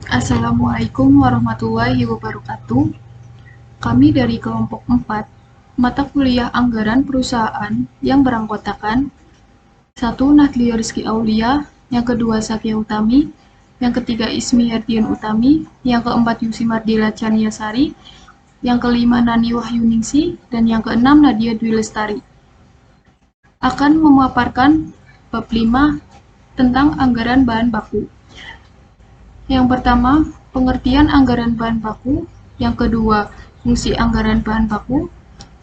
Assalamualaikum warahmatullahi wabarakatuh. Kami dari kelompok 4, mata kuliah Anggaran Perusahaan yang beranggotakan 1. Nahdliya Rizky Aulia, yang kedua Zakia Utami, yang ketiga Ismi Herdian Utami, yang keempat Yusi Mardila Chaniasari, yang kelima Nani Wahyuningsi, dan yang keenam Nadia Dwi Lestari. Akan memaparkan bab 5 tentang anggaran bahan baku. Yang pertama, pengertian anggaran bahan baku. Yang kedua, fungsi anggaran bahan baku.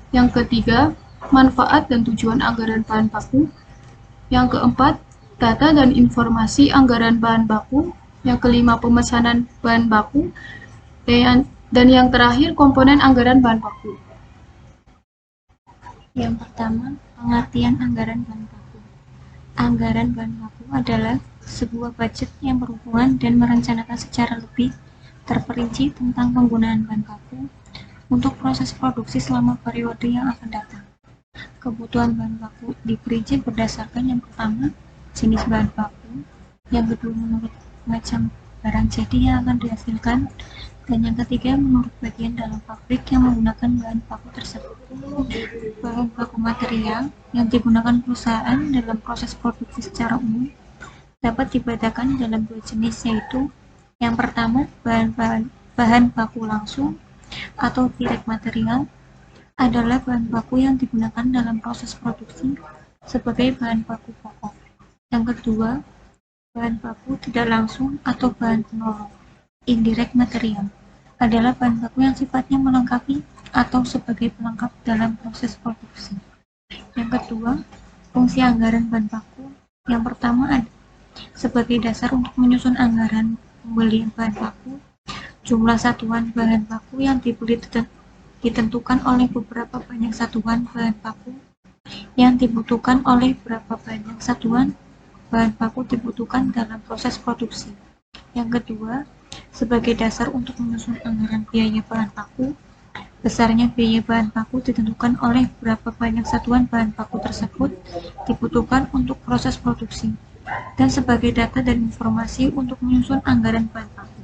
Yang ketiga, manfaat dan tujuan anggaran bahan baku. Yang keempat, data dan informasi anggaran bahan baku. Yang kelima, pemesanan bahan baku. Dan yang terakhir, komponen anggaran bahan baku. Yang pertama, pengertian anggaran bahan baku. Anggaran bahan baku adalah sebuah budget yang berhubungan dan merencanakan secara lebih terperinci tentang penggunaan bahan baku untuk proses produksi selama periode yang akan datang. Kebutuhan bahan baku diperinci berdasarkan yang pertama, jenis bahan baku, yang kedua menurut macam barang jadi yang akan dihasilkan, dan yang ketiga menurut bagian dalam pabrik yang menggunakan bahan baku tersebut. Bahan baku material yang digunakan perusahaan dalam proses produksi secara umum dapat dibedakan dalam dua jenis, yaitu yang pertama bahan baku langsung atau direct material adalah bahan baku yang digunakan dalam proses produksi sebagai bahan baku pokok. Yang kedua, bahan baku tidak langsung atau bahan penolong indirect material adalah bahan baku yang sifatnya melengkapi atau sebagai pelengkap dalam proses produksi. Yang kedua, fungsi anggaran bahan baku. Yang pertama ada sebagai dasar untuk menyusun anggaran pembelian bahan baku. Jumlah satuan bahan baku yang dibeli ditentukan oleh beberapa banyak satuan bahan baku yang dibutuhkan oleh berapa banyak satuan bahan baku dibutuhkan dalam proses produksi. Yang kedua, sebagai dasar untuk menyusun anggaran biaya bahan baku. Besarnya biaya bahan baku ditentukan oleh berapa banyak satuan bahan baku tersebut dibutuhkan untuk proses produksi, dan sebagai data dan informasi untuk menyusun anggaran bahan baku.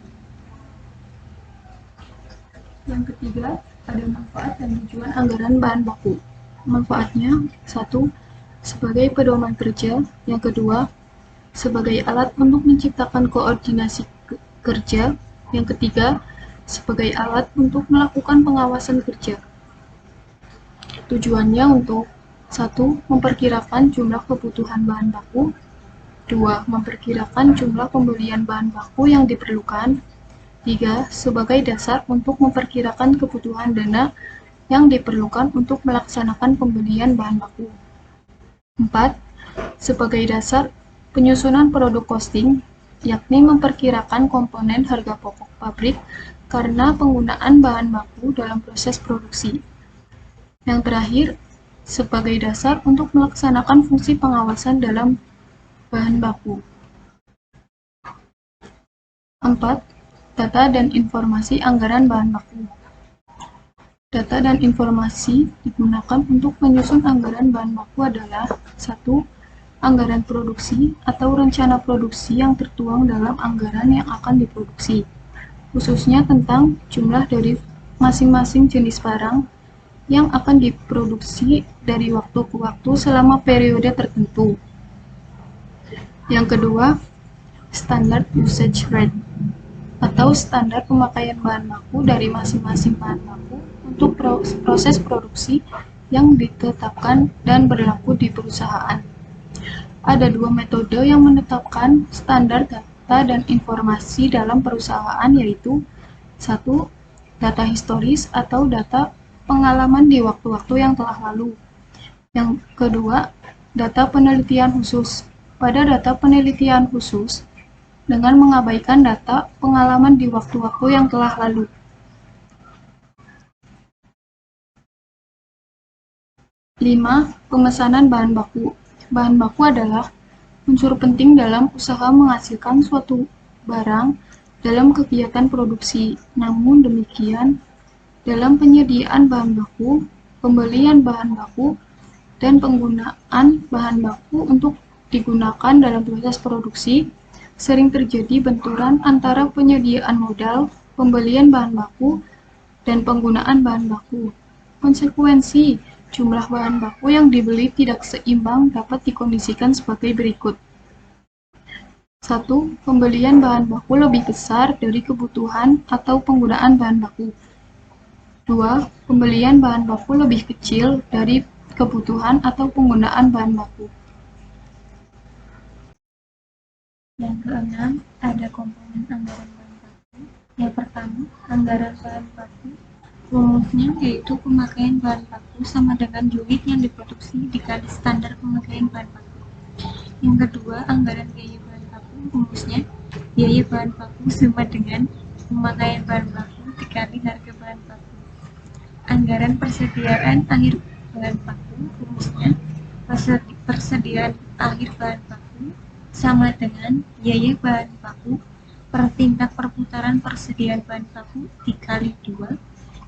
Yang ketiga, ada manfaat dan tujuan anggaran bahan baku. Manfaatnya, 1. Sebagai pedoman kerja. Yang kedua, sebagai alat untuk menciptakan koordinasi kerja. Yang ketiga, sebagai alat untuk melakukan pengawasan kerja. Tujuannya untuk 1. Memperkirakan jumlah kebutuhan bahan baku. 2. Memperkirakan jumlah pembelian bahan baku yang diperlukan. 3. Sebagai dasar untuk memperkirakan kebutuhan dana yang diperlukan untuk melaksanakan pembelian bahan baku. 4. Sebagai dasar penyusunan produk costing, yakni memperkirakan komponen harga pokok pabrik karena penggunaan bahan baku dalam proses produksi. Yang terakhir, sebagai dasar untuk melaksanakan fungsi pengawasan dalam bahan baku. 4. Data dan informasi anggaran bahan baku. Data dan informasi digunakan untuk menyusun anggaran bahan baku adalah 1. Anggaran produksi atau rencana produksi yang tertuang dalam anggaran yang akan diproduksi, khususnya tentang jumlah dari masing-masing jenis barang yang akan diproduksi dari waktu ke waktu selama periode tertentu. Yang kedua, standard usage rate atau standar pemakaian bahan baku dari masing-masing bahan baku untuk proses produksi yang ditetapkan dan berlaku di perusahaan. Ada dua metode yang menetapkan standar data dan informasi dalam perusahaan, yaitu 1. Data historis atau data pengalaman di waktu-waktu yang telah lalu. Yang kedua, data penelitian khusus. Pada data penelitian khusus, dengan mengabaikan data pengalaman di waktu-waktu yang telah lalu. Lima, pemesanan bahan baku. Bahan baku adalah unsur penting dalam usaha menghasilkan suatu barang dalam kegiatan produksi. Namun demikian, dalam penyediaan bahan baku, pembelian bahan baku, dan penggunaan bahan baku untuk digunakan dalam proses produksi, sering terjadi benturan antara penyediaan modal, pembelian bahan baku, dan penggunaan bahan baku. Konsekuensi jumlah bahan baku yang dibeli tidak seimbang dapat dikondisikan sebagai berikut. 1. Pembelian bahan baku lebih besar dari kebutuhan atau penggunaan bahan baku. 2. Pembelian bahan baku lebih kecil dari kebutuhan atau penggunaan bahan baku. Yang keenam, ada komponen anggaran bahan baku. Yang pertama, anggaran bahan baku. Rumusnya yaitu pemakaian bahan baku sama dengan unit yang diproduksi dikali standar pemakaian bahan baku. Yang kedua, anggaran biaya bahan baku. Rumusnya, biaya bahan baku sama dengan pemakaian bahan baku dikali harga bahan baku. Anggaran persediaan akhir bahan baku. Rumusnya, persediaan akhir bahan baku sama dengan biaya bahan baku per tingkat perputaran persediaan bahan baku dikali 2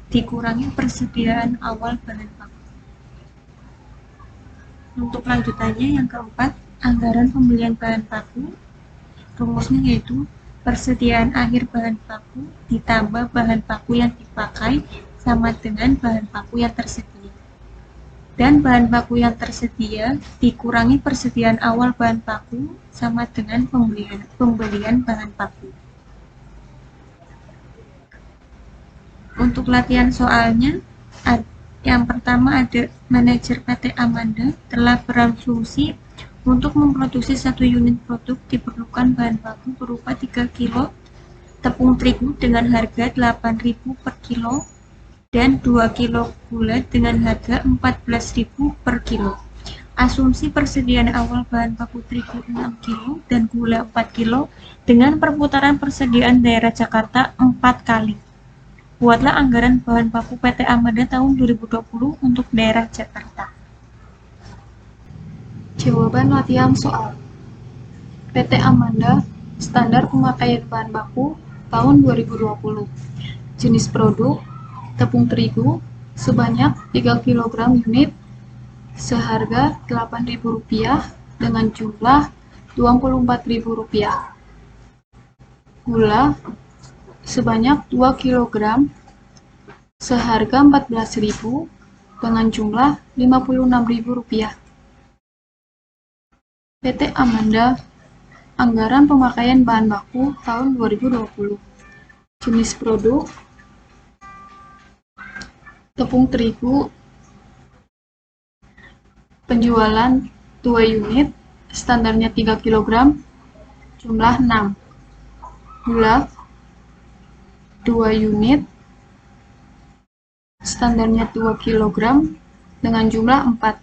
dikurangi persediaan awal bahan baku. Untuk lanjutannya yang keempat, anggaran pembelian bahan baku. Rumusnya yaitu persediaan akhir bahan baku ditambah bahan baku yang dipakai sama dengan bahan baku yang tersedia. Dan bahan baku yang tersedia dikurangi persediaan awal bahan baku sama dengan pembelian bahan baku. Untuk latihan soalnya, yang pertama ada manajer PT Amanda telah berasumsi untuk memproduksi 1 unit produk diperlukan bahan baku berupa 3 kilo tepung terigu dengan harga 8.000 per kilo dan 2 kilo gula dengan harga 14.000 per kilo. Asumsi persediaan awal bahan baku terigu 6 kilo dan gula 4 kilo dengan perputaran persediaan daerah Jakarta 4 kali. Buatlah anggaran bahan baku PT Amanda tahun 2020 untuk daerah Jakarta. Jawaban latihan soal. PT Amanda, standar pemakaian bahan baku tahun 2020. Jenis produk, tepung terigu, sebanyak 3 kg unit, seharga Rp8.000 dengan jumlah Rp24.000. Gula, sebanyak 2 kg, seharga Rp14.000 dengan jumlah Rp56.000. PT Amanda, anggaran pemakaian bahan baku tahun 2020. Jenis produk, tepung terigu, penjualan 2 unit, standarnya 3 kg, jumlah 6. Gula, 2 unit, standarnya 2 kg, dengan jumlah 4.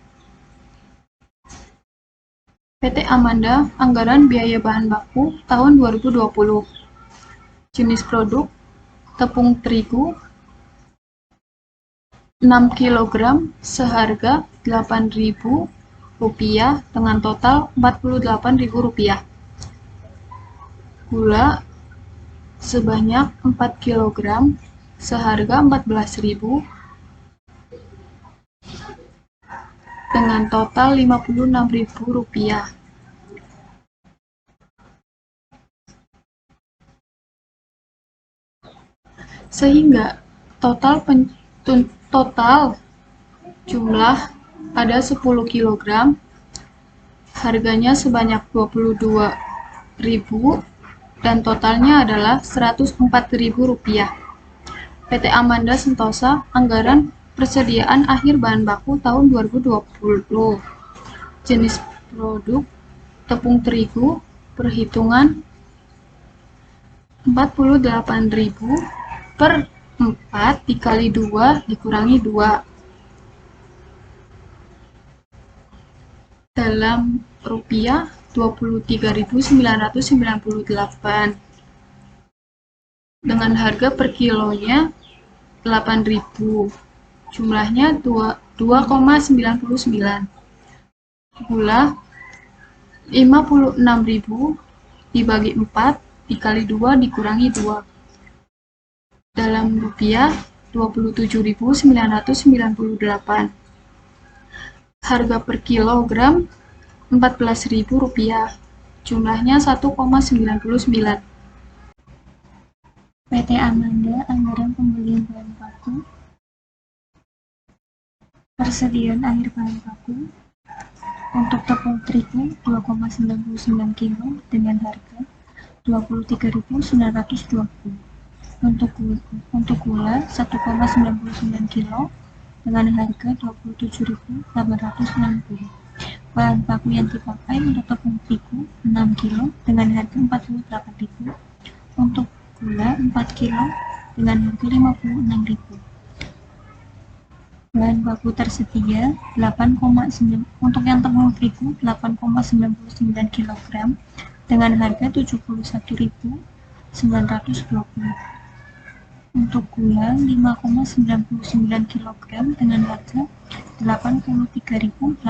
PT Amanda, anggaran biaya bahan baku tahun 2020. Jenis produk, tepung terigu, 6 kg, seharga Rp8.000 dengan total Rp48.000. Gula, sebanyak 4 kg, seharga Rp14.000 dengan total Rp56.000. Sehingga total jumlah pada 10 kg, harganya sebanyak Rp22.000 dan totalnya adalah Rp104.000. PT Amanda Sentosa, anggaran persediaan akhir bahan baku tahun 2020. Jenis produk, tepung terigu, perhitungan Rp48.000 per 4 dikali 2 dikurangi 2. Dalam rupiah, Rp23.998. Dengan harga per kilonya Rp8.000. Jumlahnya 2,99. Gula, Rp56.000 dibagi 4 dikali 2 dikurangi 2. Dalam rupiah, Rp27.998. Harga per kilogram Rp14.000. Jumlahnya 1,99. PT Amanda anggaran pembelian bahan baku, persediaan akhir bahan baku untuk tepung terigu 2,99 kg dengan harga 23.920. Untuk gula 1,99 kg dengan harga 27.860. Bahan baku yang dipakai untuk tepung terigu 6 kg dengan harga 48.000. Untuk gula 4 kg dengan harga 56.000. Bahan baku tersedia 8,9 untuk yang tepung terigu 8,99 kg dengan harga 71.920. Untuk gula 5,99 kg dengan harga 83.860.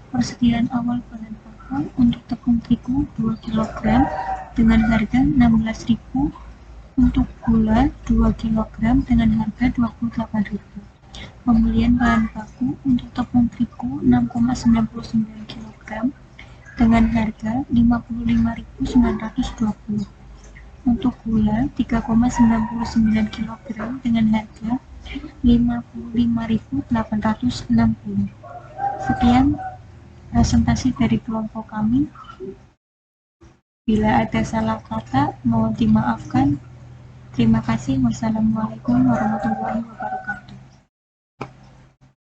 Persediaan awal bahan baku untuk tepung terigu 2 kg dengan harga 16.000. Untuk gula 2 kg dengan harga 28.000. Pembelian bahan baku untuk tepung terigu 6,99 kg dengan harga 55.920. Untuk gula 3,99 kg dengan harga 55.860. Sekian presentasi dari kelompok kami. Bila ada salah kata, mohon dimaafkan. Terima kasih. Wassalamualaikum warahmatullahi wabarakatuh.